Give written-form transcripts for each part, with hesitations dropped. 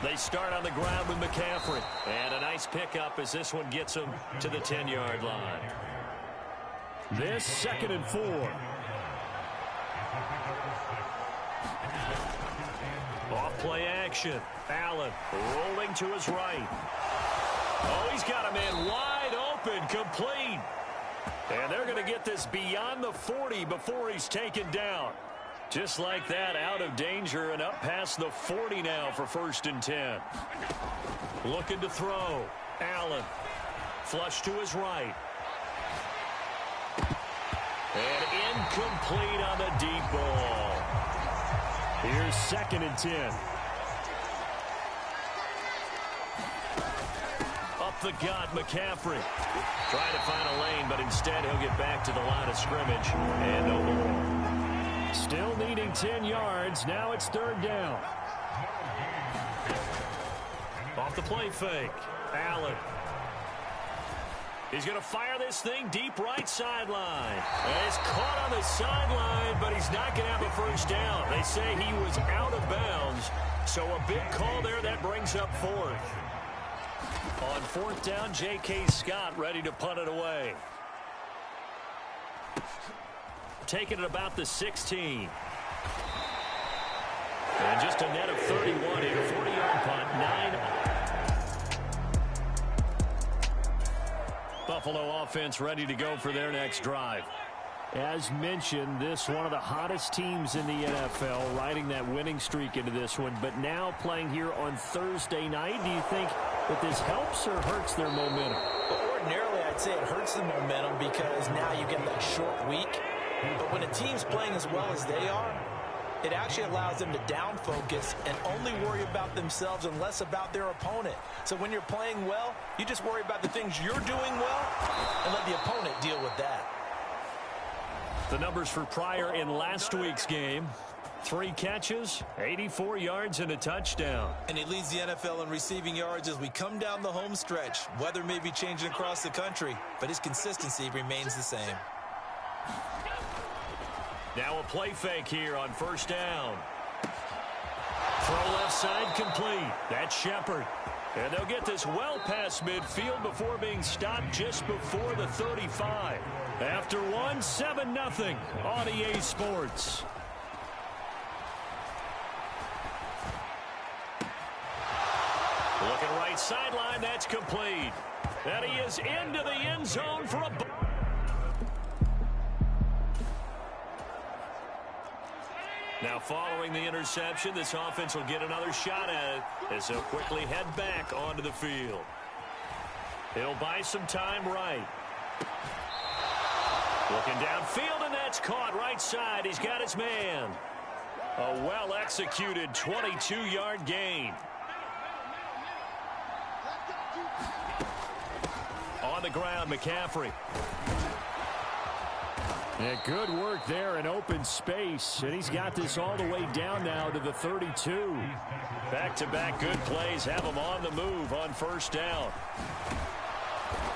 They start on the ground with McCaffrey. And a nice pickup as this one gets him to the 10-yard line. This 2nd and 4. Off play action. Allen rolling to his right. Oh, he's got a man wide open, complete. And they're going to get this beyond the 40 before he's taken down. Just like that, out of danger and up past the 40 now for 1st and 10. Looking to throw. Allen. Flush to his right. And incomplete on the deep ball. Here's 2nd and 10. Up the gut, McCaffrey. Trying to find a lane, but instead he'll get back to the line of scrimmage. And no more. Still needing 10 yards. Now it's 3rd down. Off the play fake. Allen. He's going to fire this thing deep right sideline. And it's caught on the sideline, but he's not going to have a 1st down. They say he was out of bounds. So a big call there that brings up 4th. On 4th down, J.K. Scott ready to punt it away. Taking it about the 16. And just a net of 31 here. 40-yard punt, 9. Buffalo offense ready to go for their next drive. As mentioned, this one of the hottest teams in the NFL, riding that winning streak into this one, but now playing here on Thursday night. Do you think that this helps or hurts their momentum? Well, ordinarily, I'd say it hurts the momentum because now you get that short week. But when a team's playing as well as they are, it actually allows them to down focus and only worry about themselves and less about their opponent. So when you're playing well, you just worry about the things you're doing well and let the opponent deal with that. The numbers for Pryor in last week's game: 3 catches, 84 yards, and a touchdown. And he leads the NFL in receiving yards as we come down the home stretch. Weather may be changing across the country, but his consistency remains the same. Now a play fake here on 1st down. Throw left side complete. That's Shepard. And they'll get this well past midfield before being stopped just before the 35. After one, 7-0 on EA Sports. Looking right sideline, that's complete. And he is into the end zone for a... Now following the interception, this offense will get another shot at it as they'll quickly head back onto the field. He'll buy some time right. Looking downfield, and that's caught right side. He's got his man. A well-executed 22-yard gain. On the ground, McCaffrey. Yeah, good work there in open space, and he's got this all the way down now to the 32. Back-to-back good plays have him on the move on 1st down.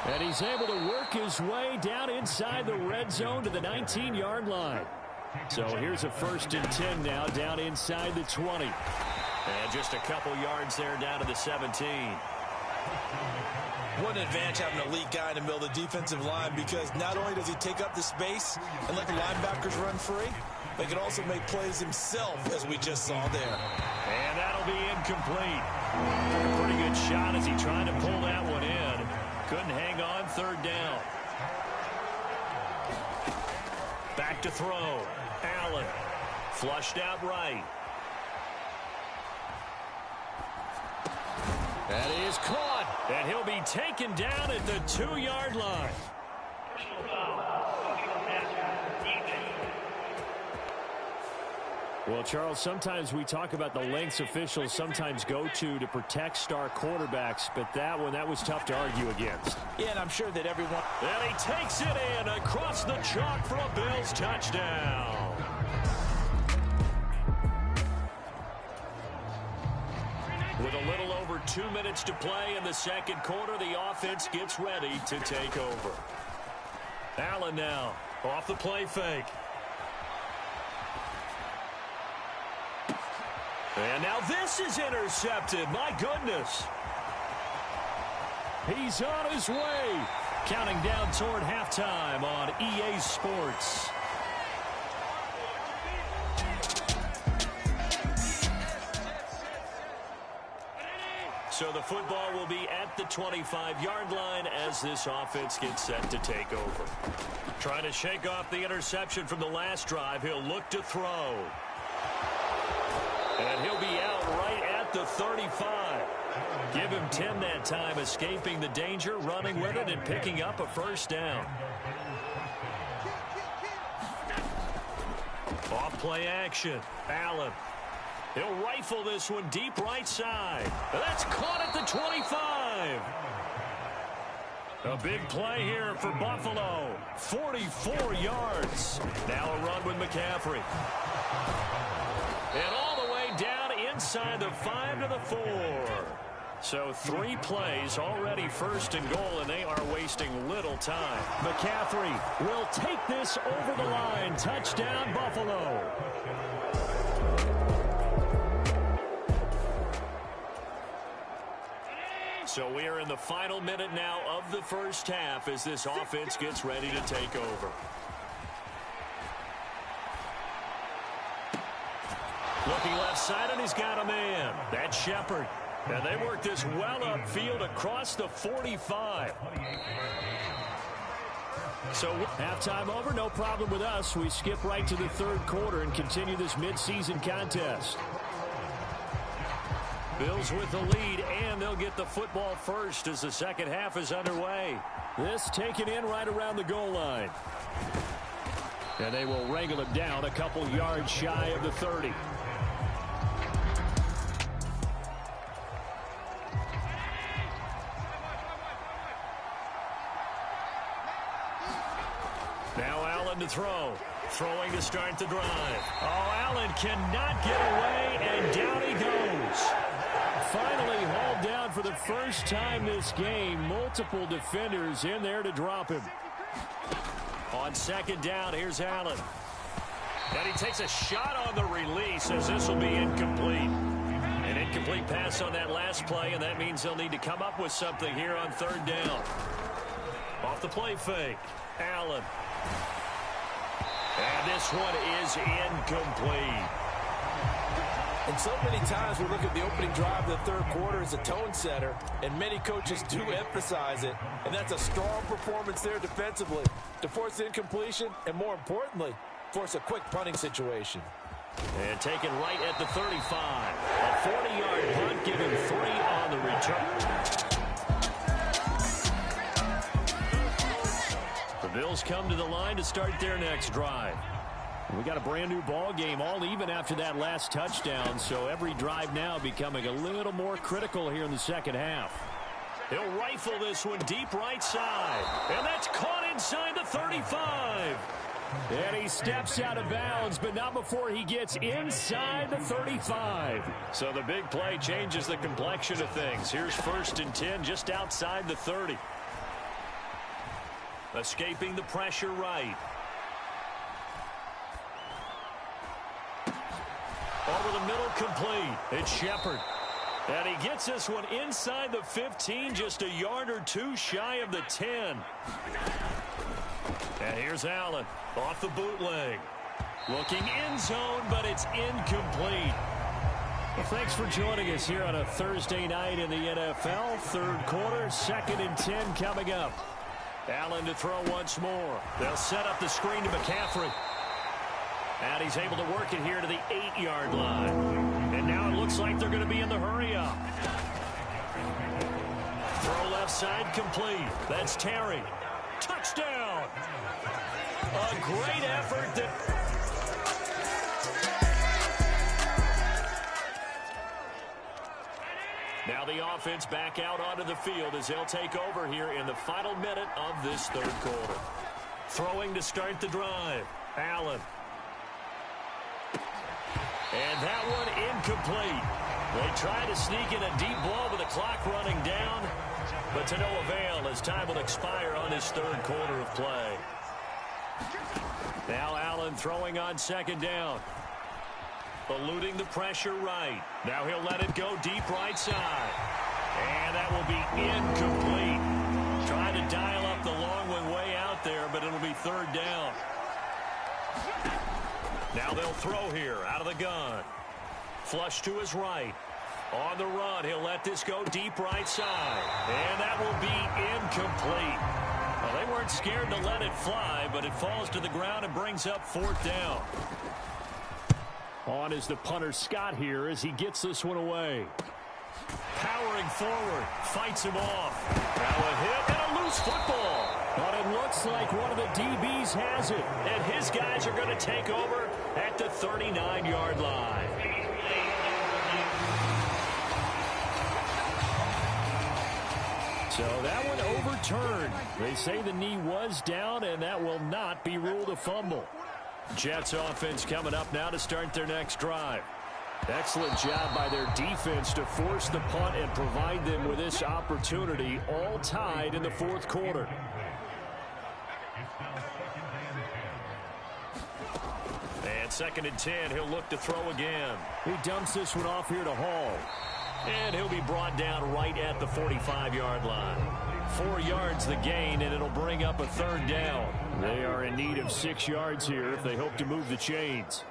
And he's able to work his way down inside the red zone to the 19-yard line. So here's a 1st and 10 now down inside the 20. And just a couple yards there down to the 17. What an advantage having an elite guy in the middle of the defensive line, because not only does he take up the space and let the linebackers run free, but he can also make plays himself, as we just saw there. And that'll be incomplete. A pretty good shot as he tried to pull that one in. Couldn't hang on. 3rd down. Back to throw. Allen. Flushed out right. That is caught. And he'll be taken down at the 2-yard line. Well, Charles, sometimes we talk about the lengths officials sometimes go to protect star quarterbacks, but that one, that was tough to argue against. Yeah, and I'm sure that everyone... And he takes it in across the chalk for a Bills touchdown. With a little over 2 minutes to play in the 2nd quarter, the offense gets ready to take over. Allen now off the play fake. And now this is intercepted. My goodness. He's on his way. Counting down toward halftime on EA Sports. So the football will be at the 25-yard line as this offense gets set to take over. Trying to shake off the interception from the last drive. He'll look to throw. And he'll be out right at the 35. Give him 10 that time, escaping the danger, running with it, and picking up a first down. Off play action. Allen. He'll rifle this one deep right side. That's caught at the 25. A big play here for Buffalo. 44 yards. Now a run with McCaffrey. And all the way down inside the 5 to the 4. So 3 plays, already first and goal, and they are wasting little time. McCaffrey will take this over the line. Touchdown, Buffalo. So we are in the final minute now of the first half as this offense gets ready to take over. Looking left side, and he's got a man. That's Shepard. And they work this well upfield across the 45. So halftime over, no problem with us. We skip right to the third quarter and continue this midseason contest. Bills with the lead, and they'll get the football first as the second half is underway. This taken in right around the goal line. And they will wrangle it down a couple yards shy of the 30. Now Allen to throw. Throwing to start the drive. Oh, Allen cannot get away, and down he goes. Finally hauled down for the first time this game. Multiple defenders in there to drop him. On second down, here's Allen. And he takes a shot on the release as this will be incomplete. An incomplete pass on that last play, and that means they'll need to come up with something here on third down. Off the play fake, Allen. And this one is incomplete. And so many times we look at the opening drive of the third quarter as a tone setter, and many coaches do emphasize it. And that's a strong performance there defensively to force the incompletion and, more importantly, force a quick punting situation. And taken right at the 35. A 40-yard punt, giving 3 on the return. The Bills come to the line to start their next drive. We got a brand new ball game, all even after that last touchdown, so every drive now becoming a little more critical here in the second half. He'll rifle this one deep right side, and that's caught inside the 35. And he steps out of bounds, but not before he gets inside the 35. So the big play changes the complexion of things. Here's 1st and 10 just outside the 30. Escaping the pressure right. Over the middle, complete. It's Shepard. And he gets this one inside the 15, just a yard or two shy of the 10. And here's Allen off the bootleg. Looking end zone, but it's incomplete. Well, thanks for joining us here on a Thursday night in the NFL. Third quarter, 2nd and 10 coming up. Allen to throw once more. They'll set up the screen to McCaffrey. And he's able to work it here to the 8-yard line. And now it looks like they're going to be in the hurry-up. Throw left side complete. That's Terry. Touchdown! A great effort that... Now the offense back out onto the field as they'll take over here in the final minute of this third quarter. Throwing to start the drive. Allen. And that one incomplete. They try to sneak in a deep ball with the clock running down, but to no avail as time will expire on this third quarter of play. Now Allen throwing on second down. Eluding the pressure right. Now he'll let it go deep right side. And that will be incomplete. Trying to dial up the long one way out there, but it'll be third down. Now they'll throw here out of the gun. Flush to his right. On the run, he'll let this go deep right side. And that will be incomplete. Well, they weren't scared to let it fly, but it falls to the ground and brings up fourth down. On is the punter Scott here as he gets this one away. Powering forward, fights him off. Now a hit and a loose football. But it looks like one of the DBs has it. And his guys are going to take over at the 39-yard line. So that one overturned. They say the knee was down, and that will not be ruled a fumble. Jets offense coming up now to start their next drive. Excellent job by their defense to force the punt and provide them with this opportunity, all tied in the fourth quarter. And 2nd and 10, he'll look to throw again. He dumps this one off here to Hall. And he'll be brought down right at the 45-yard line. 4 yards the gain, and it'll bring up a third down. They are in need of 6 yards here if they hope to move the chains.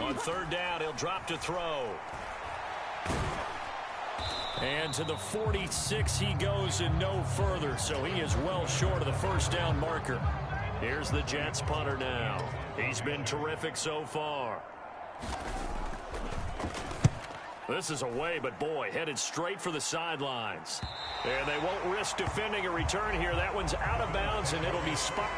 On third down, he'll drop to throw. And to the 46 he goes and no further, so he is well short of the first down marker. Here's the Jets punter now. He's been terrific so far. This is away, but boy, headed straight for the sidelines. And they won't risk defending a return here. That one's out of bounds, and it'll be spot.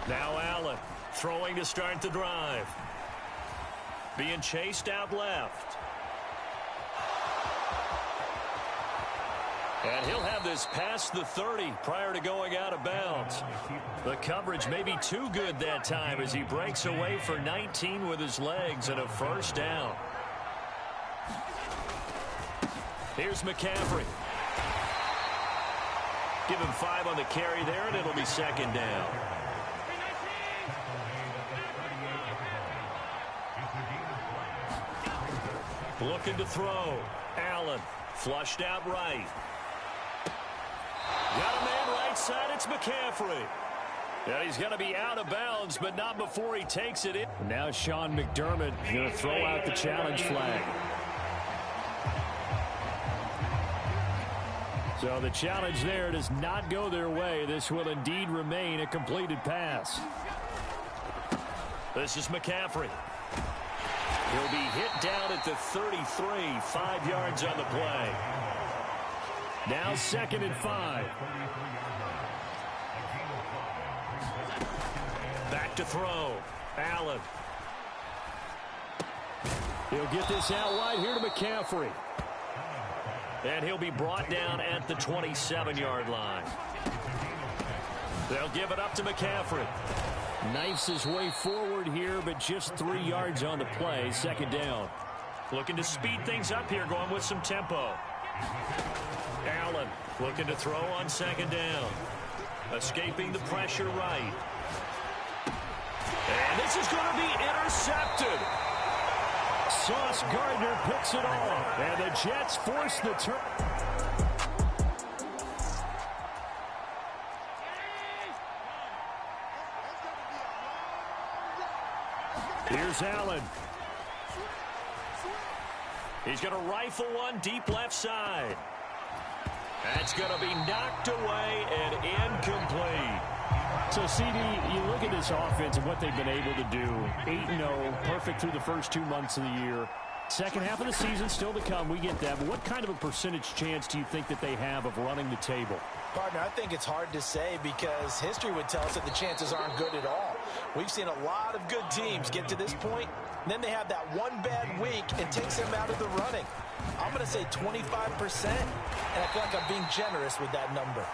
Now Allen throwing to start the drive. Being chased out left. And he'll have this past the 30 prior to going out of bounds. The coverage may be too good that time as he breaks away for 19 with his legs and a first down. Here's McCaffrey. Give him 5 on the carry there, and it'll be second down. Looking to throw. Allen flushed out right. Got a man right side. It's McCaffrey. And he's going to be out of bounds, but not before he takes it in. Now Sean McDermott going to throw out the challenge flag. So the challenge there does not go their way. This will indeed remain a completed pass. This is McCaffrey. He'll be hit down at the 33, 5 yards on the play. Now 2nd and 5. Back to throw. Allen. He'll get this out wide here to McCaffrey. And he'll be brought down at the 27-yard line. They'll give it up to McCaffrey. Knifes his way forward here, but just 3 yards on the play. Second down. Looking to speed things up here, going with some tempo. Allen looking to throw on second down. Escaping the pressure right. And this is going to be intercepted. Sauce Gardner picks it off. And the Jets force the turn. Here's Allen. He's going to rifle one deep left side. That's going to be knocked away and incomplete. So, CD, you look at this offense and what they've been able to do. 8-0, perfect through the first 2 months of the year. Second half of the season still to come. We get that. But what kind of a percentage chance do you think that they have of running the table? Partner, I think it's hard to say because history would tell us that the chances aren't good at all. We've seen a lot of good teams get to this point, and then they have that one bad week and takes them out of the running. I'm going to say 25%, and I feel like I'm being generous with that number.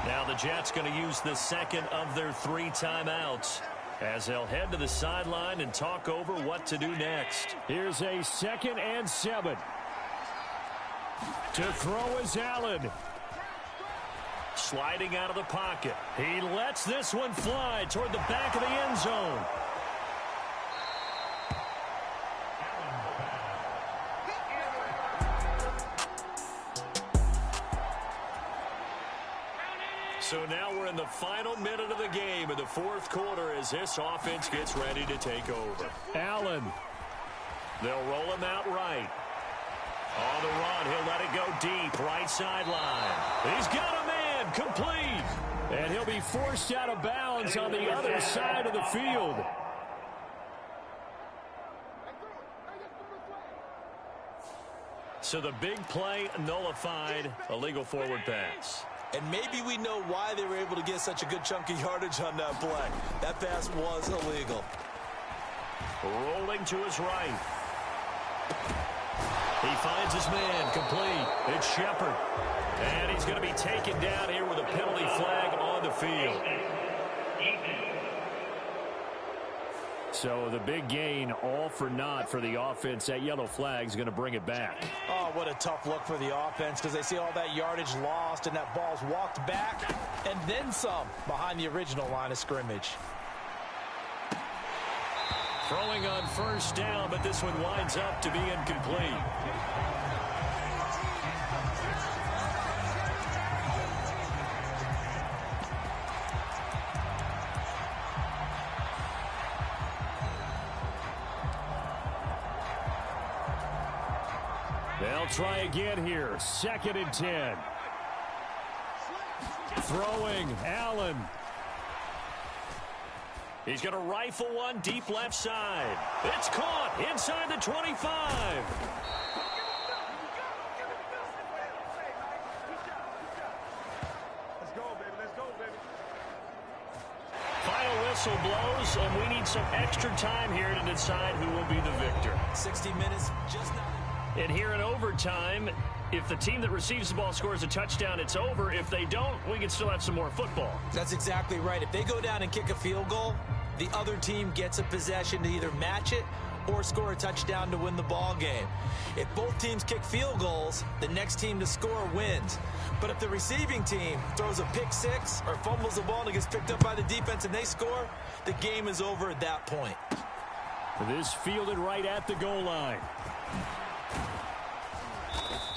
Now the Jets going to use the second of their 3 timeouts as they'll head to the sideline and talk over what to do next. Here's a 2nd and 7. To throw is Allen. Sliding out of the pocket. He lets this one fly toward the back of the end zone. So now we're in the final minute of the game in the fourth quarter as this offense gets ready to take over. Allen. They'll roll him out right. On the run, he'll let it go deep, right sideline. He's got a man, complete. And he'll be forced out of bounds on the other side of the field. So the big play nullified, a legal forward pass. And maybe we know why they were able to get such a good chunk of yardage on that play. That pass was illegal. Rolling to his right. He finds his man, complete. It's Shepard. And he's going to be taken down here with a penalty flag on the field. So the big gain, all for naught for the offense. That yellow flag is going to bring it back. Oh, what a tough look for the offense because they see all that yardage lost and that ball's walked back and then some behind the original line of scrimmage. Throwing on first down, but this one winds up to be incomplete. They'll try again here. 2nd and 10. Throwing, Allen. He's going to rifle one deep left side. It's caught inside the 25. Let's go, baby. Let's go, baby. Final whistle blows, and we need some extra time here to decide who will be the victor. 60 minutes, just not. And here in overtime, if the team that receives the ball scores a touchdown, it's over. If they don't, we can still have some more football. That's exactly right. If they go down and kick a field goal, the other team gets a possession to either match it or score a touchdown to win the ball game. If both teams kick field goals, the next team to score wins. But if the receiving team throws a pick six or fumbles the ball and it gets picked up by the defense and they score, the game is over at that point. This fielded right at the goal line.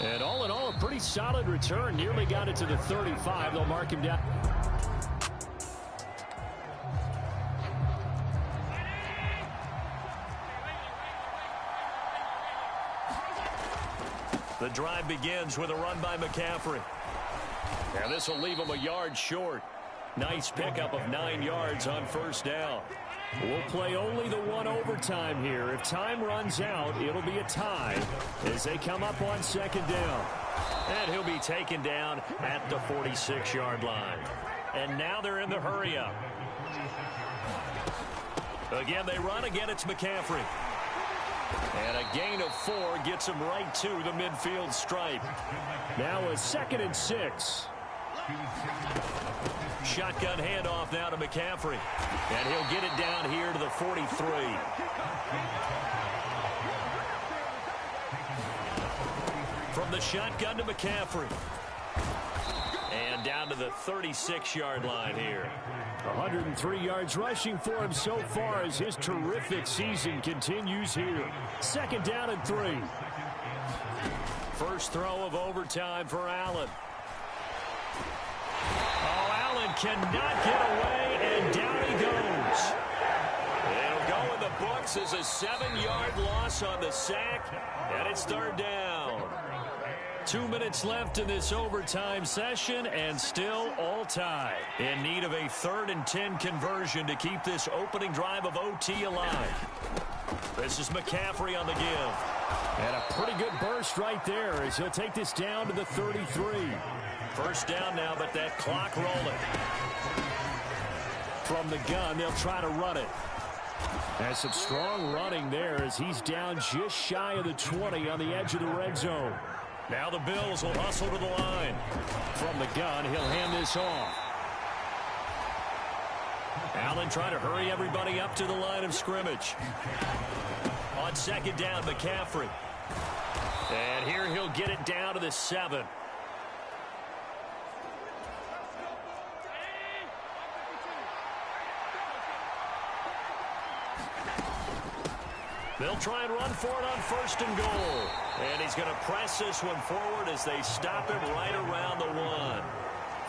And all in all, a pretty solid return. Nearly got it to the 35. They'll mark him down. The drive begins with a run by McCaffrey. And this will leave him a yard short. Nice pickup of 9 yards on first down. We'll play only the one overtime here. If time runs out, it'll be a tie as they come up on 2nd down. And he'll be taken down at the 46-yard line. And now they're in the hurry-up. Again, they run. Again, it's McCaffrey. And a gain of 4 gets him right to the midfield stripe. Now a 2nd and 6. Shotgun handoff now to McCaffrey. And he'll get it down here to the 43. From the shotgun to McCaffrey. And down to the 36-yard line here. 103 yards rushing for him so far as his terrific season continues here. 2nd down and 3. First throw of overtime for Allen. Cannot get away, and down he goes. It'll go in the books as a 7-yard loss on the sack, and it's 3rd down. 2 minutes left in this overtime session, and still all tied. In need of a 3rd and 10 conversion to keep this opening drive of OT alive. This is McCaffrey on the give. And a pretty good burst right there as he'll take this down to the 33. First down now, but that clock rolling. From the gun, they'll try to run it. And some strong running there as he's down just shy of the 20 on the edge of the red zone. Now the Bills will hustle to the line. From the gun, he'll hand this off. Allen trying to hurry everybody up to the line of scrimmage. On 2nd down, McCaffrey. And here he'll get it down to the 7. They'll try and run for it on 1st and goal. And he's going to press this one forward as they stop him right around the 1.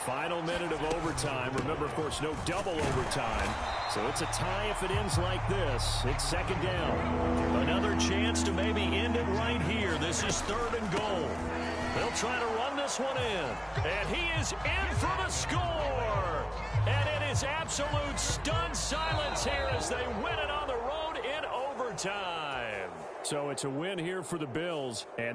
Final minute of overtime. Remember, of course, no double overtime. So it's a tie if it ends like this. It's 2nd down. Another chance to maybe end it right here. This is 3rd and goal. They'll try to run this one in. And he is in for the score. And it is absolute stunned silence here as they win it on the road in overtime. So it's a win here for the Bills. And